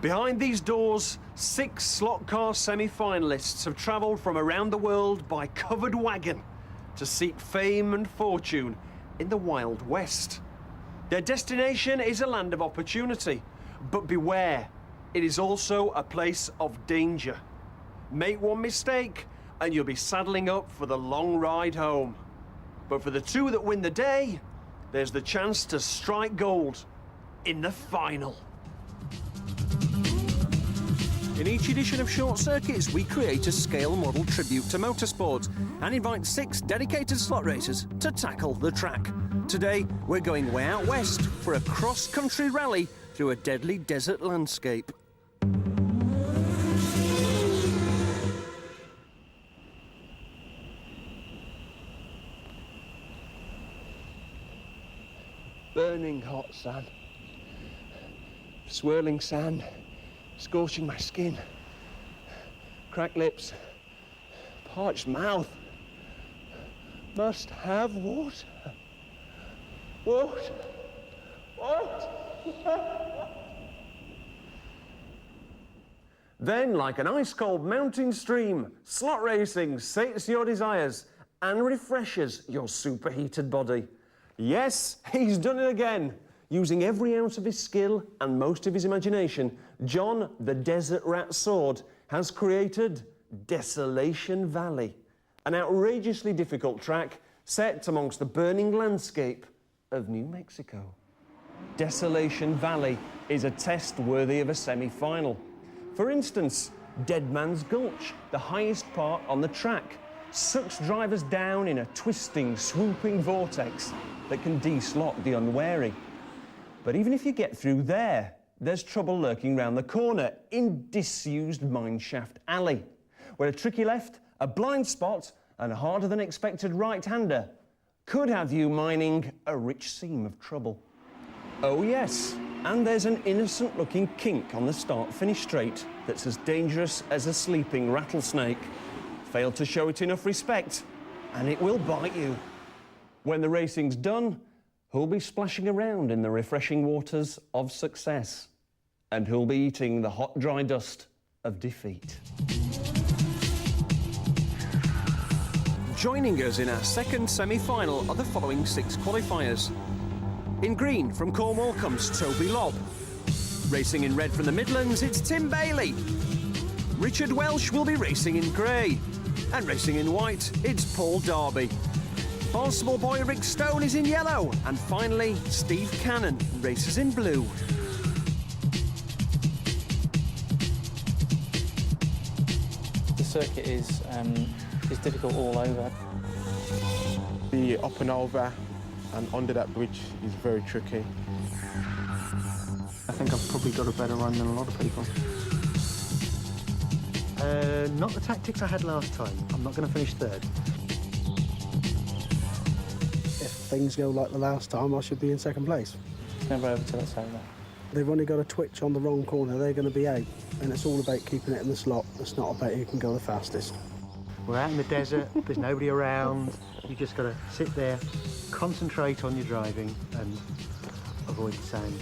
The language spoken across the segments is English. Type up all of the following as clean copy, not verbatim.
Behind these doors, 6 slot car semi-finalists have travelled from around the world by covered wagon to seek fame and fortune in the Wild West. Their destination is a land of opportunity, but beware, it is also a place of danger. Make one mistake and you'll be saddling up for the long ride home. But for the 2 that win the day, there's the chance to strike gold in the final. In each edition of Short Circuits, we create a scale model tribute to motorsport and invite 6 dedicated slot racers to tackle the track. Today, we're going way out west for a cross-country rally through a deadly desert landscape. Burning hot sun, swirling sand, scorching my skin, cracked lips, parched mouth. Must have water. Water. Water. Then, like an ice-cold mountain stream, slot racing sates your desires and refreshes your superheated body. Yes, he's done it again. Using every ounce of his skill and most of his imagination, John, the Desert Rat Sword, has created Desolation Valley, an outrageously difficult track set amongst the burning landscape of New Mexico. Desolation Valley is a test worthy of a semi-final. For instance, Dead Man's Gulch, the highest part on the track, sucks drivers down in a twisting, swooping vortex that can de-slot the unwary. But even if you get through there, there's trouble lurking round the corner in disused mineshaft alley, where a tricky left, a blind spot, and a harder-than-expected right-hander could have you mining a rich seam of trouble. Oh yes, and there's an innocent-looking kink on the start-finish straight that's as dangerous as a sleeping rattlesnake. Fail to show it enough respect, and it will bite you. When the racing's done, who'll be splashing around in the refreshing waters of success, and who'll be eating the hot, dry dust of defeat. Joining us in our second semi-final are the following 6 qualifiers. In green, from Cornwall, comes Toby Lobb. Racing in red from the Midlands, it's Tim Bailey. Richard Welsh will be racing in grey. And racing in white, it's Paul Darby. Barnstable boy Rick Stone is in yellow. And finally, Steve Cannon races in blue. The circuit is difficult all over. The up and over and under that bridge is very tricky. I think I've probably got a better run than a lot of people. Not the tactics I had last time. I'm not going to finish third. If things go like the last time, I should be in second place. It's never over till it's over. They've only got a twitch on the wrong corner, they're going to be out. And it's all about keeping it in the slot. It's not about who can go the fastest. We're out in the desert, there's nobody around. You just got to sit there, concentrate on your driving and avoid the sand.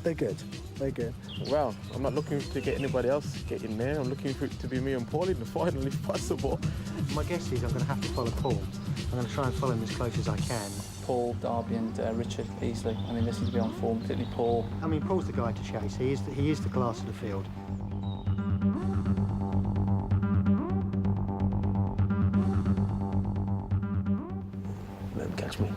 They're good, they're good. Well, I'm not looking to get anybody else get in there. I'm looking for it to be me and Paul in the final if possible. My guess is I'm going to have to follow Paul. I'm going to try and follow him as close as I can. Paul, Darby and Richard easily. I mean, they seem to be on form, particularly Paul. I mean, Paul's the guy to chase. He is the class of the field. Let him catch me.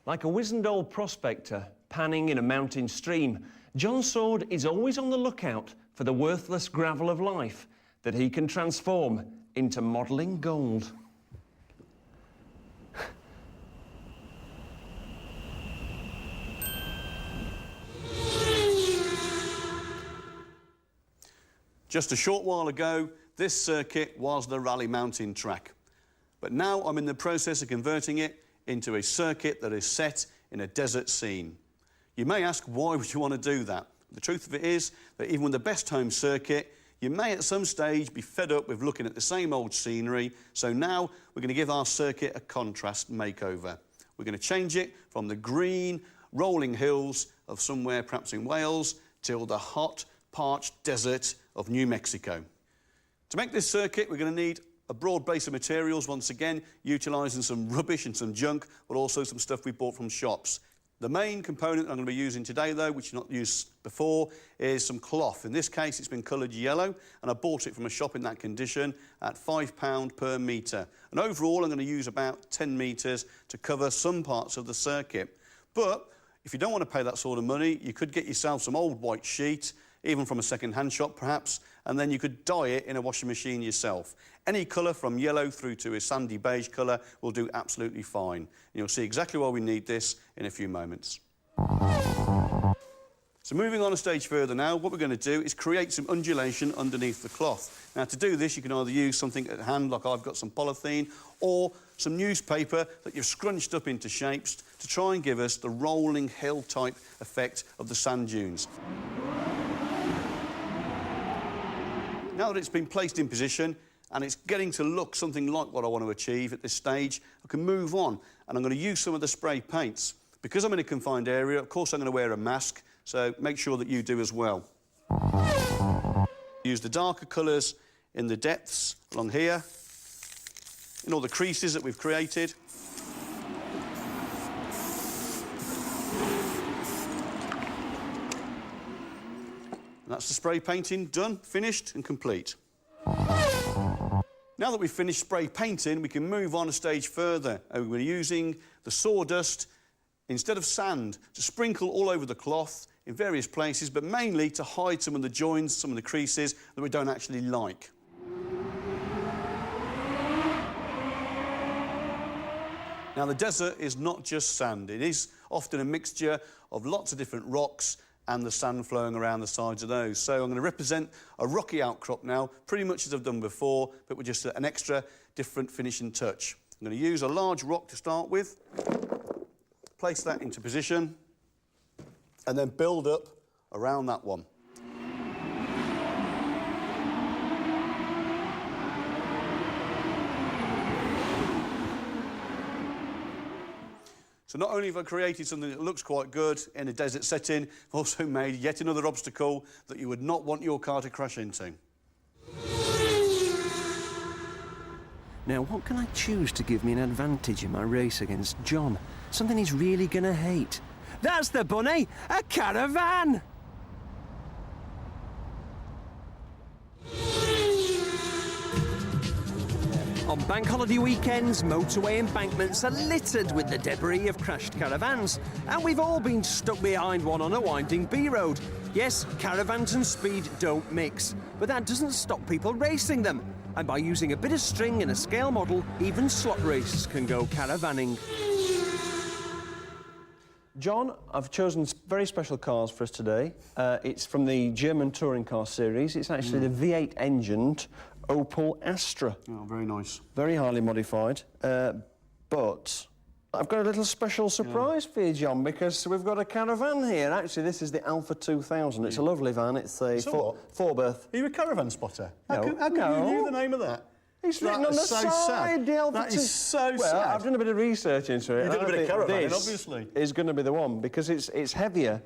Like a wizened old prospector panning in a mountain stream, John Sword is always on the lookout for the worthless gravel of life that he can transform into modelling gold. Just a short while ago, this circuit was the Rally Mountain track. But now I'm in the process of converting it into a circuit that is set in a desert scene. You may ask, why would you want to do that? The truth of it is that even with the best home circuit, You may at some stage be fed up with looking at the same old scenery, so now we're going to give our circuit a contrast makeover. We're going to change it from the green, rolling hills of somewhere perhaps in Wales till the hot, parched desert of New Mexico. To make this circuit, we're going to need a broad base of materials, once again, utilising some rubbish and some junk, but also some stuff we bought from shops. The main component I'm going to be using today, though, which you've not used before, is some cloth. In this case, it's been coloured yellow, and I bought it from a shop in that condition at £5 per metre. And overall, I'm going to use about 10 metres to cover some parts of the circuit. But if you don't want to pay that sort of money, you could get yourself some old white sheet, even from a second-hand shop perhaps, and then you could dye it in a washing machine yourself. Any colour from yellow through to a sandy beige colour will do absolutely fine. And you'll see exactly why we need this in a few moments. So moving on a stage further now, what we're going to do is create some undulation underneath the cloth. Now to do this, you can either use something at hand, like I've got some polythene, or some newspaper that you've scrunched up into shapes to try and give us the rolling hill type effect of the sand dunes. Now that it's been placed in position and it's getting to look something like what I want to achieve at this stage, I can move on, and I'm going to use some of the spray paints. Because I'm in a confined area, of course I'm going to wear a mask, so make sure that you do as well. Use the darker colours in the depths along here, in all the creases that we've created. And that's the spray painting done, finished and complete. Now that we've finished spray painting, we can move on a stage further. We're using the sawdust instead of sand to sprinkle all over the cloth in various places, but mainly to hide some of the joins, some of the creases that we don't actually like. Now, the desert is not just sand. It is often a mixture of lots of different rocks and the sand flowing around the sides of those. So I'm going to represent a rocky outcrop now, pretty much as I've done before, but with just an extra different finishing touch. I'm going to use a large rock to start with, place that into position, and then build up around that one. So not only have I created something that looks quite good in a desert setting, I've also made yet another obstacle that you would not want your car to crash into. Now, what can I choose to give me an advantage in my race against John? Something he's really going to hate. That's the bunny! A caravan! On bank holiday weekends, motorway embankments are littered with the debris of crashed caravans, and we've all been stuck behind one on a winding B-road. Yes, caravans and speed don't mix, but that doesn't stop people racing them. And by using a bit of string and a scale model, even slot races can go caravanning. John, I've chosen very special cars for us today. It's from the German touring car series. It's actually the V8 engined Opel Astra. Oh, very nice. Very highly modified, but I've got a little special surprise for you, John, because we've got a caravan here. Actually, this is the Alpha 2000. It's a lovely van. It's a four-berth. Are you a caravan spotter? How No. come you knew the name of that? It's written on the side, the Alpha That is so Well, sad. I've done a bit of research into it. You've done a bit of caravanning, this obviously. Is going to be the one, because it's heavier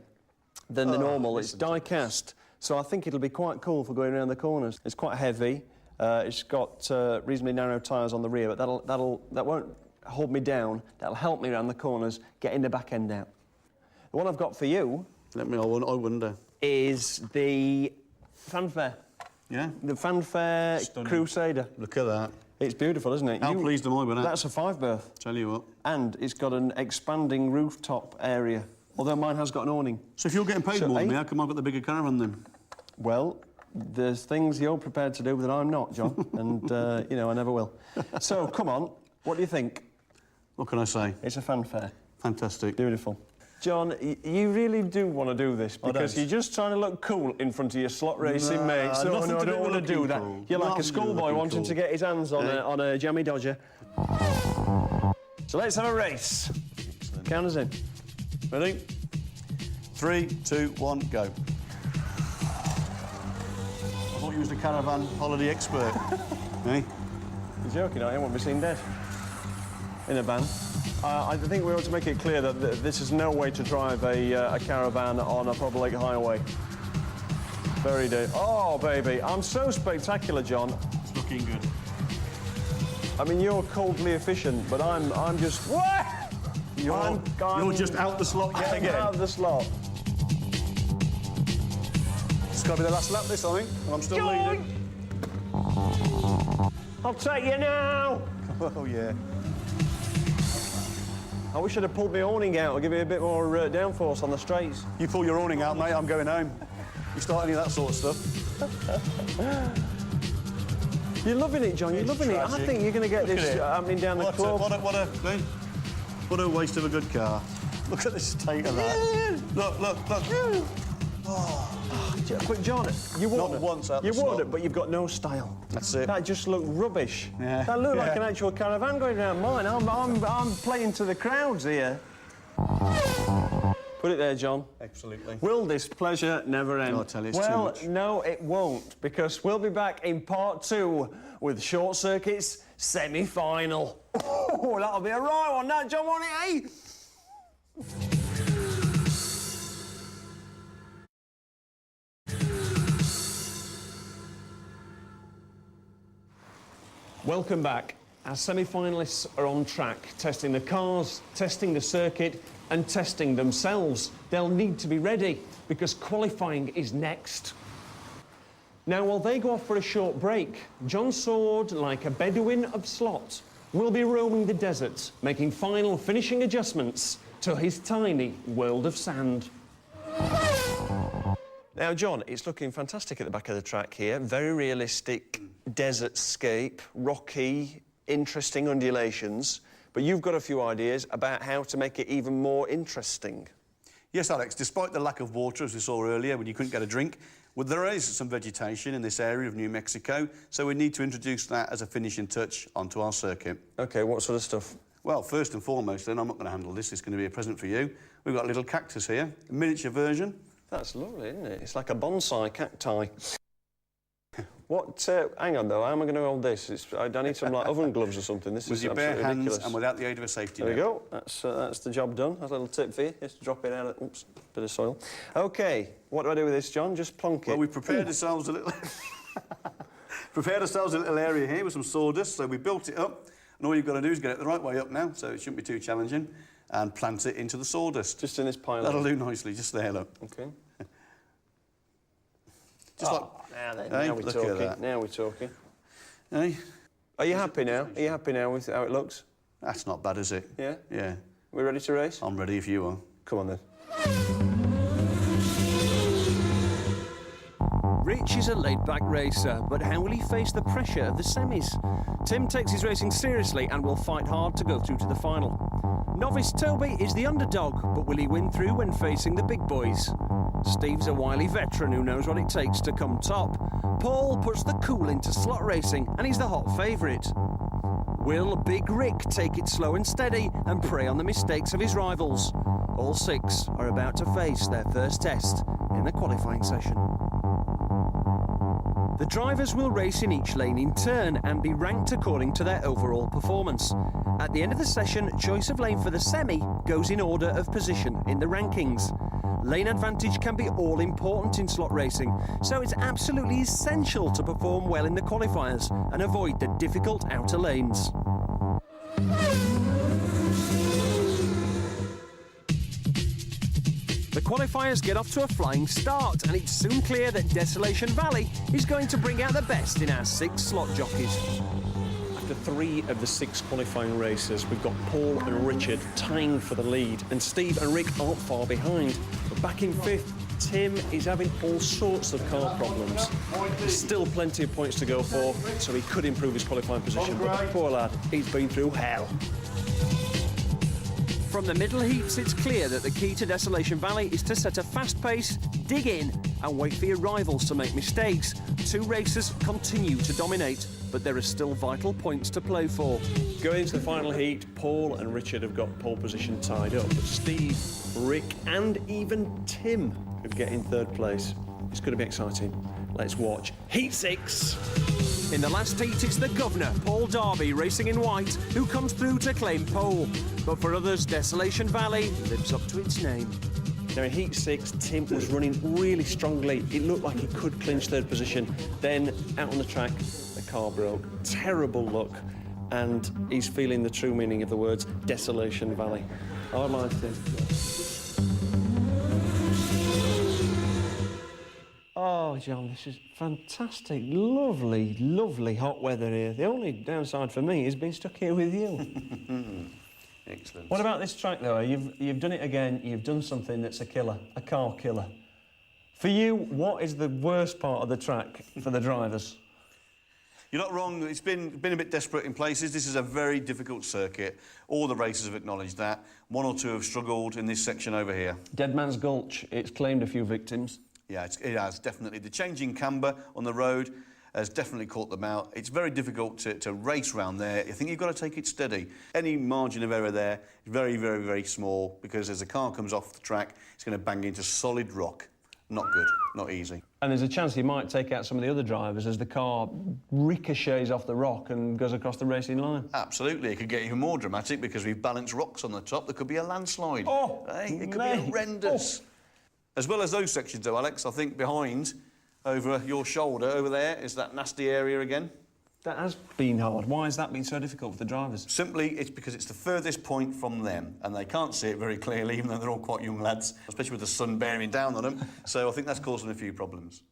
than the normal. It's listen to die-cast, so I think it'll be quite cool for going around the corners. It's quite heavy. It's got reasonably narrow tyres on the rear, but that won't hold me down. That'll help me around the corners, getting the back end out. The one I've got for you... I wonder. ...is the Fanfare. Yeah? The Fanfare Stunning. Crusader. Look at that. It's beautiful, isn't it? How pleased am I with that? That's a 5-berth. Tell you what. And it's got an expanding rooftop area, although mine has got an awning. So if you're getting paid more than me, how come I've got the bigger caravan then? Well, there's things you're prepared to do that I'm not, John, and, you know, I never will. So, come on, what do you think? What can I say? It's a Fanfare. Fantastic. Beautiful. John, you really do want to do this because don't. you're just trying to look cool in front of your slot racing mates. nothing No, to I do don't with want to do looking that. cool. You're like a Nothing to do with schoolboy looking wanting cool. to get his hands on a jammy dodger. So let's have a race. Count us in. Ready? 3, 2, 1, go. I thought you was the Mr. Caravan Holiday Expert. Eh? You're joking, I won't be seen dead in a van. I think we ought to make it clear that this is no way to drive a caravan on a public highway. Very deep. Oh, baby, I'm so spectacular, John. It's looking good. I mean, you're coldly efficient, but I'm just... What? You're just out the slot yet again. Out of the slot. It's got to be the last lap, this, I think. I'm still leading. I'll take you now. Oh, yeah. I wish I'd have pulled my awning out. I'll give you a bit more downforce on the straights. You pull your awning out, mate, I'm going home. You start any of that sort of stuff. You're loving it, John. You're loving it. I think you're going to get this happening down the club. What a waste of a good car. Look at the state of that. Look. But John, you won Not once out the You won slot. it, but you've got no style. That's it. That just looked rubbish. Yeah. That looked like Yeah. an actual caravan going around mine. I'm playing to the crowds here. Put it there, John. Absolutely. Will this pleasure never end? Oh, I tell you, it's well, too much. no, it won't, because we'll be back in part 2 with Short Circuit's semi-final. Oh, that'll be a right one, that, John, won't it, eh? Welcome back. Our semi-finalists are on track, testing the cars, testing the circuit, and testing themselves. They'll need to be ready, because qualifying is next. Now, while they go off for a short break, John Sword, like a Bedouin of slot, will be roaming the desert, making final finishing adjustments to his tiny world of sand. Now, John, it's looking fantastic at the back of the track here. Very realistic desert scape, rocky, interesting undulations. But you've got a few ideas about how to make it even more interesting. Yes, Alex, despite the lack of water, as we saw earlier, when you couldn't get a drink, well, there is some vegetation in this area of New Mexico, so we need to introduce that as a finishing touch onto our circuit. OK, what sort of stuff? Well, first and foremost, then, I'm not going to handle this. It's going to be a present for you. We've got a little cactus here, a miniature version. That's lovely, isn't it? It's like a bonsai cacti. What, hang on, though, how am I going to hold this? I need some, like, oven gloves or something. This With is your bare absolutely hands ridiculous. and without the aid of a safety There we net. go. That's the job done. That's a little tip for you. Just drop it out. Oops, bit of soil. OK, what do I do with this, John? Just plonk it. Well, we've prepared ourselves a little... prepared ourselves a little area here with some sawdust, so we built it up, and all you've got to do is get it the right way up now, so it shouldn't be too challenging, and plant it into the sawdust. Just in this pile. That'll do nicely, just there, look. OK. Just like... Now then, Hey, now we're look at talking. that. Now we're talking. Hey, Are you happy now? Are you happy now with how it looks? that's not bad, is it? Yeah? Yeah. We ready to race? I'm ready if you are. Come on, then. Rich is a laid-back racer, but how will he face the pressure of the semis? Tim takes his racing seriously and will fight hard to go through to the final. Novice Toby is the underdog, but will he win through when facing the big boys? Steve's a wily veteran who knows what it takes to come top. Paul puts the cool into slot racing, and he's the hot favourite. Will Big Rick take it slow and steady and prey on the mistakes of his rivals? All 6 are about to face their first test in the qualifying session. The drivers will race in each lane in turn and be ranked according to their overall performance. At the end of the session, choice of lane for the semi goes in order of position in the rankings. Lane advantage can be all important in slot racing, so it's absolutely essential to perform well in the qualifiers and avoid the difficult outer lanes. The qualifiers get off to a flying start, and it's soon clear that Desolation Valley is going to bring out the best in our 6 slot jockeys. After 3 of the 6 qualifying races, we've got Paul and Richard tying for the lead, and Steve and Rick aren't far behind. But back in 5th, Tim is having all sorts of car problems. There's still plenty of points to go for, so he could improve his qualifying position, but poor lad, he's been through hell. From the middle heats, it's clear that the key to Desolation Valley is to set a fast pace, dig in, and wait for your rivals to make mistakes. 2 racers continue to dominate, but there are still vital points to play for. Going into the final heat, Paul and Richard have got pole position tied up, but Steve, Rick, and even Tim could get in 3rd place. It's going to be exciting. let's watch Heat 6. In the last heat, it's the governor, Paul Darby, racing in white, who comes through to claim pole. But for others, Desolation Valley lives up to its name. Now in Heat 6, Tim was running really strongly. It looked like he could clinch third position. Then, out on the track, the car broke. Terrible luck. And he's feeling the true meaning of the words Desolation Valley. Hard lines, Tim. Oh, John, this is fantastic. Lovely, lovely hot weather here. The only downside for me is being stuck here with you. Excellent. What about this track, though? You've done it again. You've done something that's a killer, a car killer. For you, what is the worst part of the track for the drivers? You're not wrong. It's been a bit desperate in places. This is a very difficult circuit. All the racers have acknowledged that. One or two have struggled in this section over here. Dead Man's Gulch, it's claimed a few victims. Yeah, it has, definitely. The changing camber on the road has definitely caught them out. It's very difficult to race round there. I think you've got to take it steady. Any margin of error there is very, very, very small, because as the car comes off the track, it's going to bang into solid rock. Not good, not easy. And there's a chance he might take out some of the other drivers as the car ricochets off the rock and goes across the racing line. Absolutely. It could get even more dramatic because we've balanced rocks on the top. There could be a landslide. Oh, hey, it could be horrendous. Oh. As well as those sections, though, Alex, I think behind, over your shoulder, over there, is that nasty area again. That has been hard. Why has that been so difficult for the drivers? Simply, it's because it's the furthest point from them, and they can't see it very clearly, even though they're all quite young lads, especially with the sun bearing down on them. So I think that's causing a few problems.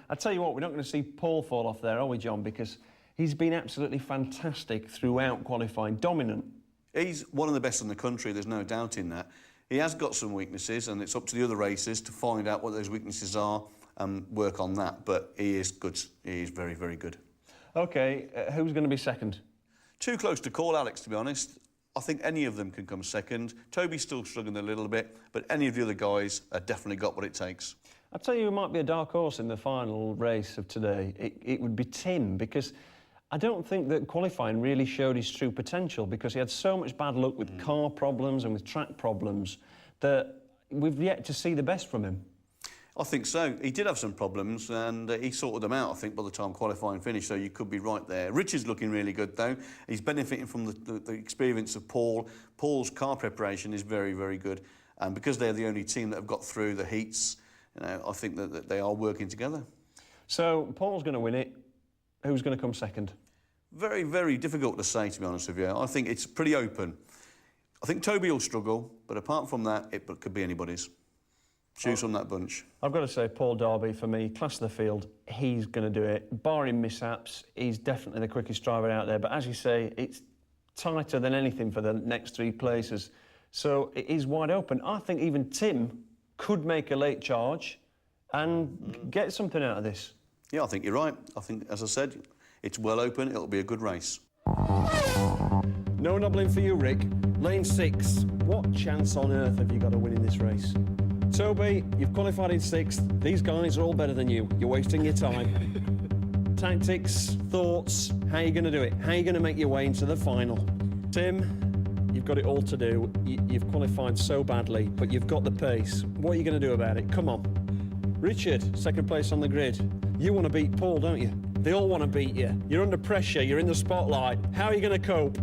I tell you what, we're not going to see Paul fall off there, are we, John? Because he's been absolutely fantastic throughout qualifying, dominant. He's one of the best in the country, there's no doubt in that. He has got some weaknesses, and it's up to the other racers to find out what those weaknesses are and work on that. But he is good. He is very, very good. OK, who's going to be second? Too close to call, Alex, to be honest. I think any of them can come second. Toby's still struggling a little bit, but any of the other guys have definitely got what it takes. I'll tell you who might be a dark horse in the final race of today. It would be Tim, because I don't think that qualifying really showed his true potential, because he had so much bad luck with car problems and with track problems that we've yet to see the best from him. I think so. He did have some problems, and he sorted them out, I think, by the time qualifying finished, so you could be right there. Richard's looking really good, though. He's benefiting from the experience of Paul. Paul's car preparation is very, very good, and because they're the only team that have got through the heats, you know, I think that they are working together. So Paul's going to win it. Who's going to come second? Very, very difficult to say, to be honest with you. I think it's pretty open. I think Toby will struggle, but apart from that, it could be anybody's. Choose from that bunch. I've got to say, Paul Darby, for me, class of the field, he's going to do it. Barring mishaps, he's definitely the quickest driver out there. But as you say, it's tighter than anything for the next three places. So it is wide open. I think even Tim could make a late charge and get something out of this. Yeah, I think you're right. I think, as I said, it's well open. It'll be a good race. No nobbling for you, Rick. Lane 6. What chance on earth have you got to win in this race? Toby, you've qualified in 6th. These guys are all better than you. You're wasting your time. Tactics, thoughts, how are you going to do it? How are you going to make your way into the final? Tim, you've got it all to do. You've qualified so badly, but you've got the pace. What are you going to do about it? Come on. Richard, second place on the grid. You want to beat Paul, don't you? They all want to beat you. You're under pressure. You're in the spotlight. How are you going to cope?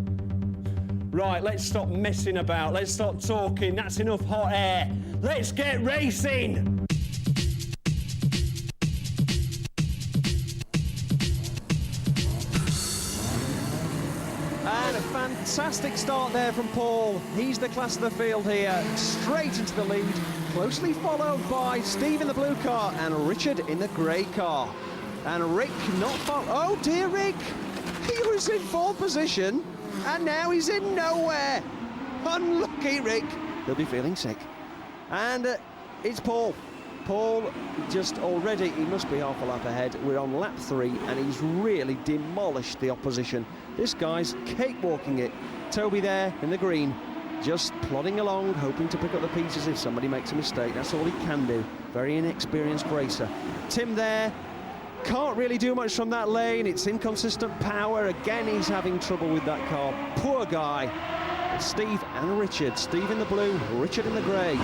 Right, let's stop messing about. Let's stop talking. That's enough hot air. Let's get racing! And a fantastic start there from Paul. He's the class of the field here, straight into the lead, closely followed by Steve in the blue car and Richard in the grey car. And Rick not far... Oh dear, Rick! He was in 4th position, and now he's in nowhere. Unlucky Rick. He'll be feeling sick. And it's Paul. Paul just already, he must be half a lap ahead. We're on lap 3, and he's really demolished the opposition. This guy's cakewalking it. Toby there in the green, just plodding along, hoping to pick up the pieces if somebody makes a mistake. That's all he can do. Very inexperienced racer. Tim there, can't really do much from that lane. It's inconsistent power. Again, he's having trouble with that car. Poor guy. Steve and Richard. Steve in the blue, Richard in the grey.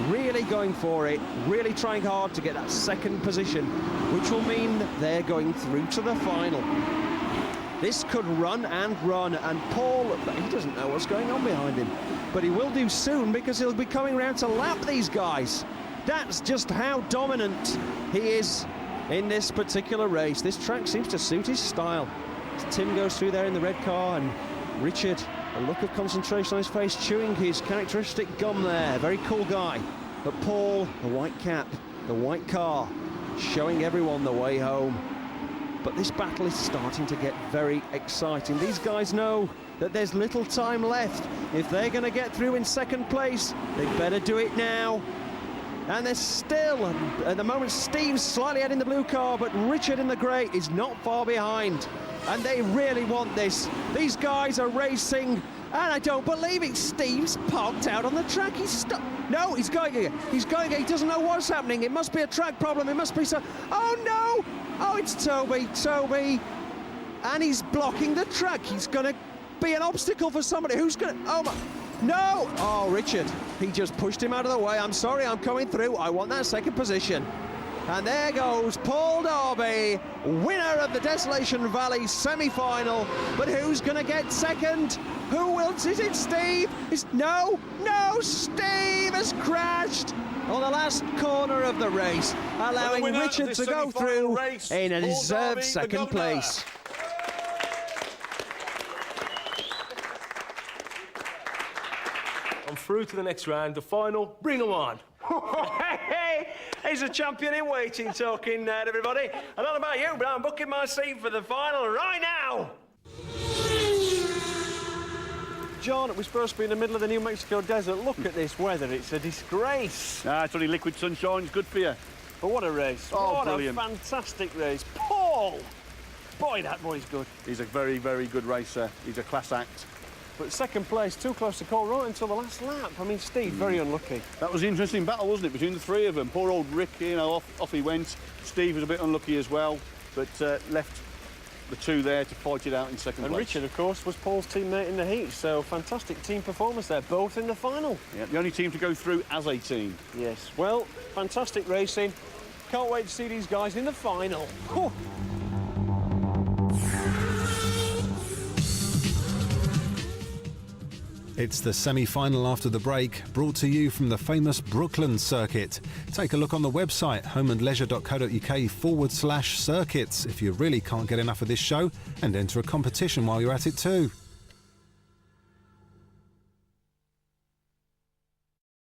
Really going for it, really trying hard to get that second position, which will mean they're going through to the final. This could run, and Paul, he doesn't know what's going on behind him, but he will do soon because he'll be coming around to lap these guys. That's just how dominant he is in this particular race. This track seems to suit his style. Tim goes through there in the red car, and Richard, a look of concentration on his face, chewing his characteristic gum there. Very cool guy. But Paul, the white cap, the white car, showing everyone the way home. But this battle is starting to get very exciting. These guys know that there's little time left. If they're going to get through in second place, they better do it now. And there's still, at the moment, Steve's slightly ahead in the blue car, but Richard in the grey is not far behind. And they really want this. These guys are racing, and I don't believe it. Steve's parked out on the track. He's stuck. No, he's going again. He's going again. He doesn't know what's happening. It must be a track problem. It must be so. Oh, no. Oh, it's Toby. And he's blocking the track. He's going to be an obstacle for somebody. Who's going to... Oh, my... No! Oh, Richard. He just pushed him out of the way. I'm sorry, I'm coming through. I want that second position. And there goes Paul Darby, winner of the Desolation Valley semi-final. But who's going to get second? Who will? Is it Steve? No, Steve has crashed on the last corner of the race, allowing Richard to go through in a deserved second place. I'm through to the next round, the final. Bring them on. Hey, he's a champion in waiting, talking to everybody. I don't know about you, but I'm booking my seat for the final right now. John, we're supposed to be in the middle of the New Mexico desert. Look at this weather, it's a disgrace. It's only liquid sunshine, it's good for you. But what a race. Oh, what brilliant. a fantastic race. Paul! Boy, that boy's good. He's a very, very good racer. He's a class act. But second place, too close to call right until the last lap. I mean, Steve, very unlucky. That was an interesting battle, wasn't it, between the three of them? Poor old Rick, you know, off he went. Steve was a bit unlucky as well, but left the two there to fight it out in second place. And Richard, of course, was Paul's teammate in the heat, so fantastic team performance there, both in the final. Yeah, the only team to go through as a team. Yes, well, fantastic racing. Can't wait to see these guys in the final. Whew. It's the semi-final after the break, brought to you from the famous Brooklyn circuit. Take a look on the website, homeandleisure.co.uk/circuits, if you really can't get enough of this show, and enter a competition while you're at it too.